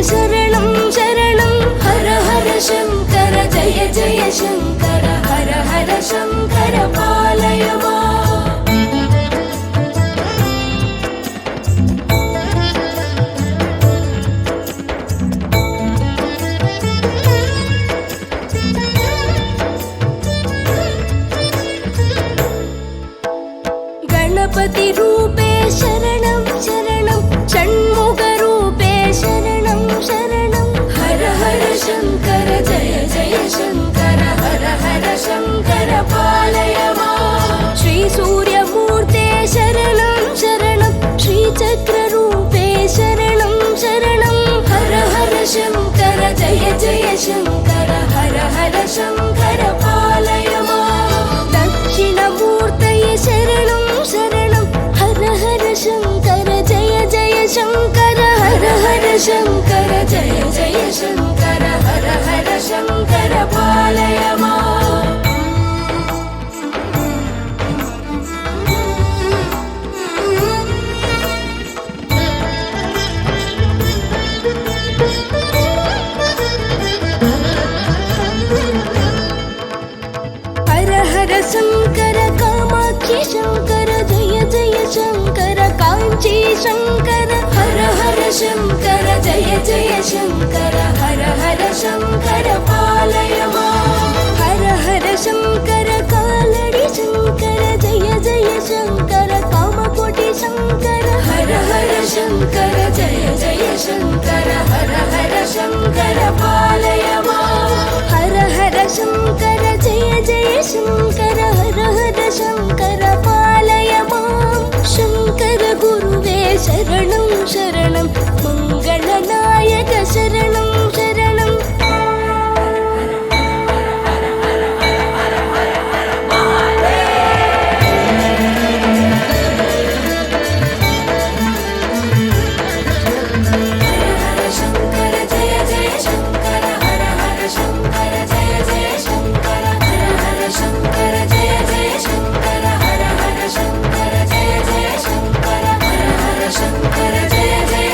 शरणं शरणं हर हर शङ्कर जय जय शङ्कर हर हर शङ्कर पालय माम् गणपति रूपे शरणं शरणं षण्मुख रूपे शरणं शरणं हर हर शङ्कर जय जय शङ्कर हर हर शङ्कर पालय माम् श्री सूर्यमूर्ते शरणं शरणं श्रीचक्ररूपे शरणं शरणं हर हर शङ्कर जय जय शङ्कर हर हर शङ्कर पालय माम् दक्षिणमूर्तये शरणं शरणं हर हर शङ्कर जय जय शङ्कर हर हर शङ्कर जय जय शङ्कर हर हर शङ्कर पालय माम् हर हर शङ्कर कामाक्षी शङ्कर जय जय शङ्कर काञ्ची शङ्कर हर हर शङ्कर जय जय शङ्कर हर हर शङ्कर पालय माम् हर हर शङ्कर कालडि शङ्कर जय जय शङ्कर कामकोटि शङ्कर हर हर शङ्कर जय जय शङ्कर हर हर शङ्कर पालय माम् हर हर शङ्कर जय जय शङ्कर हर हर शङ्कर पालय माम् शङ्कर गुरुवे शरणं शरणं मङ्गलनायक शरणं शरणं शङ्कर जय जय शङ्कर हर हर शङ्कर जय जय शङ्कर हर हर शङ्कर जय जय शङ्कर हर हर शङ्कर जय जय शङ्कर हर हर शङ्कर जय जय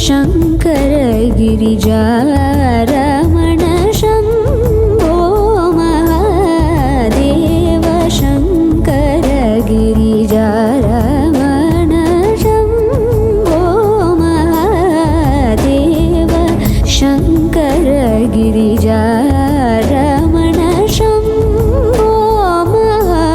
शङ्कर गिरिजारमण शम्भो महादेव शङ्कर गिरिजारमण शम्भो महादेव शङ्कर गिरिजारमण शम्भो महादेवा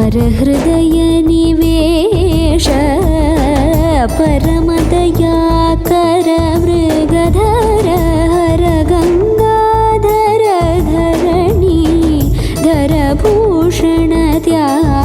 वरहृदयनिवेश परमदयाकर मृगधर हर गङ्गाधर धरणि धरभूषण त्याग